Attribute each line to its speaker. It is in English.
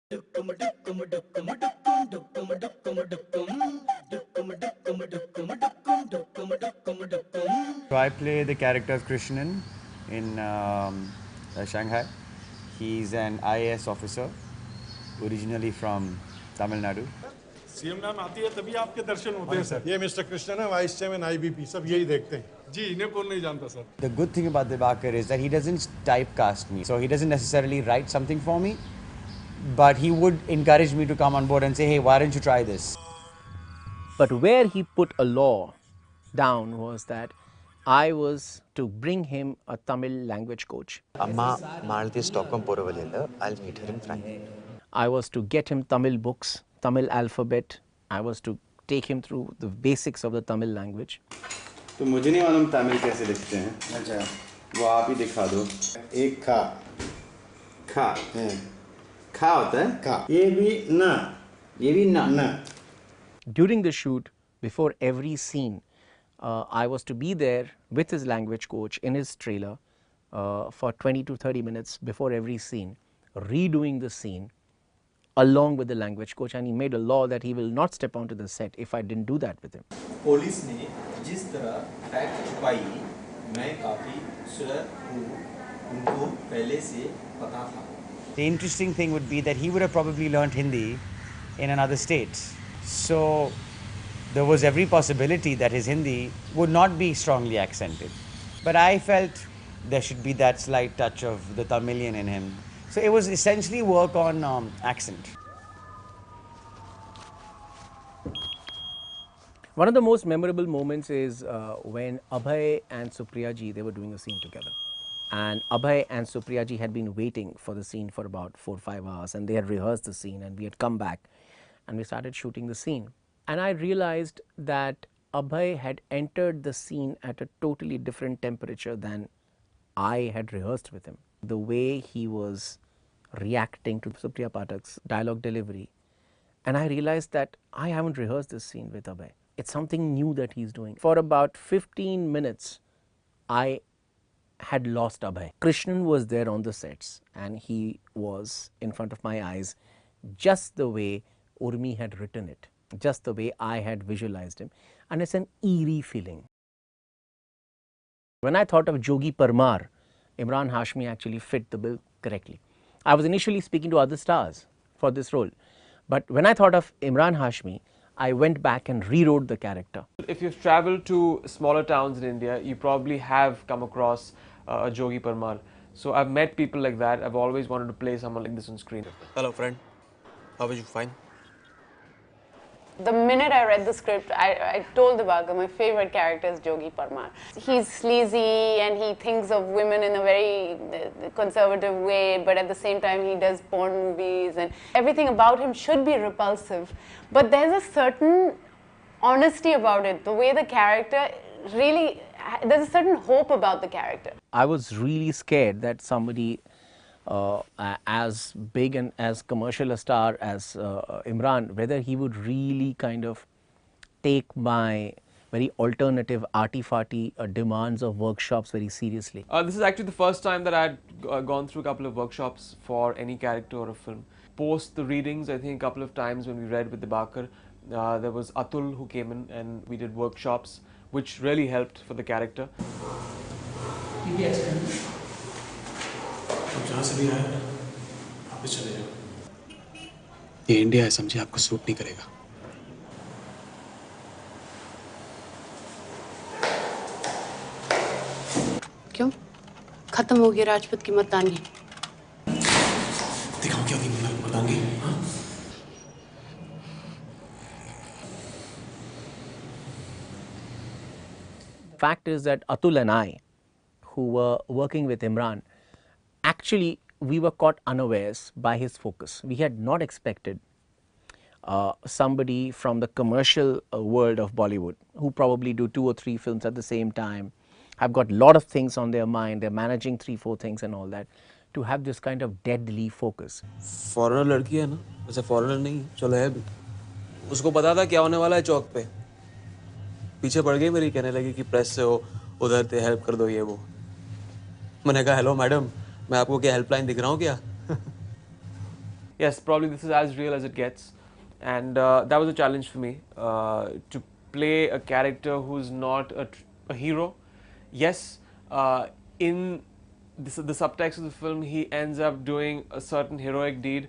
Speaker 1: So I play the character of Krishnan in Shanghai. He's an IAS officer, originally from Tamil Nadu.
Speaker 2: CM ma'am आती है तभी आपके दर्शन होते हैं sir.
Speaker 3: ये मिस्टर कृष्णन है, वाइस चेयरमैन आईबीपी, सब यही देखते हैं।
Speaker 2: जी इन्हें कौन नहीं जानता sir.
Speaker 1: The good thing about Dibakar is that he doesn't typecast me. So he doesn't necessarily write something for me, but he would encourage me to come on board and say, hey, why don't you try this?
Speaker 4: But where he put a law down was that I was to bring him a Tamil language coach.
Speaker 5: Amma Malati Stockholm Poravalilla, I'll meet her in Frankfurt.
Speaker 4: I was to get him Tamil books, Tamil alphabet. I was to take him through the basics of the Tamil language.
Speaker 1: तो मुझे नहीं मालूम तमिल कैसे लिखते हैं। अच्छा, वो आप ही दिखा दो।
Speaker 3: एक खा
Speaker 1: खा
Speaker 3: है,
Speaker 1: खा होता है
Speaker 3: खा।
Speaker 1: ये भी ना, ये भी ना
Speaker 3: ना।
Speaker 4: During the shoot, before every scene, I was to be there with his language coach in his trailer for 20 to 30 minutes before every scene, redoing the scene along with the language coach, and he made a law that he will not step onto the set if I didn't do that with him.
Speaker 6: Police ने जिस तरह fact छुपाई, मैं काफ़ी sure हूँ उनको पहले से पता था।
Speaker 1: The interesting thing would be that he would have probably learned Hindi in another state. So there was every possibility that his Hindi would not be strongly accented. But I felt there should be that slight touch of the Tamilian in him. So it was essentially work on accent.
Speaker 4: One of the most memorable moments is when Abhay and Supriya ji, they were doing a scene together. And Abhay and Supriya ji had been waiting for the scene for about 4 or 5 hours, and they had rehearsed the scene, and we had come back and we started shooting the scene. And I realized that Abhay had entered the scene at a totally different temperature than I had rehearsed with him. The way he was reacting to Supriya Pathak's dialogue delivery, and I realized that I haven't rehearsed this scene with Abhay. It's something new that he's doing. For about 15 minutes, I had lost Abhay. Krishnan was there on the sets, and he was in front of my eyes just the way Urmi had written it, just the way I had visualized him, and it's an eerie feeling. When I thought of Jogi Parmar, Imran Hashmi actually fit the bill correctly. I was initially speaking to other stars for this role, but when I thought of Imran Hashmi, I went back and rewrote the character.
Speaker 7: If you've traveled to smaller towns in India, you probably have come across a Jogi Parmar. So I've met people like that. I've always wanted to play someone like this on screen.
Speaker 5: Hello, friend. How are you? Fine.
Speaker 8: The minute I read the script, I told Dibakar my favorite character is Jogi Parmar. He's sleazy and he thinks of women in a very conservative way, but at the same time he does porn movies and everything about him should be repulsive. But there's a certain honesty about it, the way the character really, there's a certain hope about the character.
Speaker 4: I was really scared that somebody as big and as commercial a star as Imran, whether he would really kind of take my very alternative, arty-farty demands of workshops very seriously.
Speaker 7: This is actually the first time that I'd gone through a couple of workshops for any character or a film. Post the readings, I think a couple of times when we read with Dibakar, there was Atul who came in and we did workshops, which really helped for the character.
Speaker 9: जहाँ से भी आए वापस चले जाओ। ये India है, समझे, आपको सूट नहीं करेगा।
Speaker 10: क्यों? खत्म हो गई राजपूत की मर्दानगी।
Speaker 9: दिखाओ क्या की मर्दानगी? हाँ?
Speaker 4: Fact is that Atul and I, who were working with Imran, actually we were caught unawares by his focus. We had not expected somebody from the commercial world of Bollywood who probably do 2 or 3 films at the same time, have got a lot of things on their mind, they're managing 3-4 things and all that, to have this kind of deadly focus.
Speaker 5: Foreigner लड़की है ना, वैसे foreigner नहीं, चलो है भी। उसको पता था क्या होने वाला है चौक पे। पीछे पड़ गई मेरी, कहने लगी कि प्रेस से हो, उधर थे, हेल्प कर दो ये वो। मैंने कहा हेलो मैडम, मैं आपको क्या हेल्पलाइन दिख रहा हूँ क्या?
Speaker 7: yes, probably this is as real as it gets, and that was a challenge for me to play a character who's not a hero. Yes, in the subtext of the film, he ends up doing a certain heroic deed.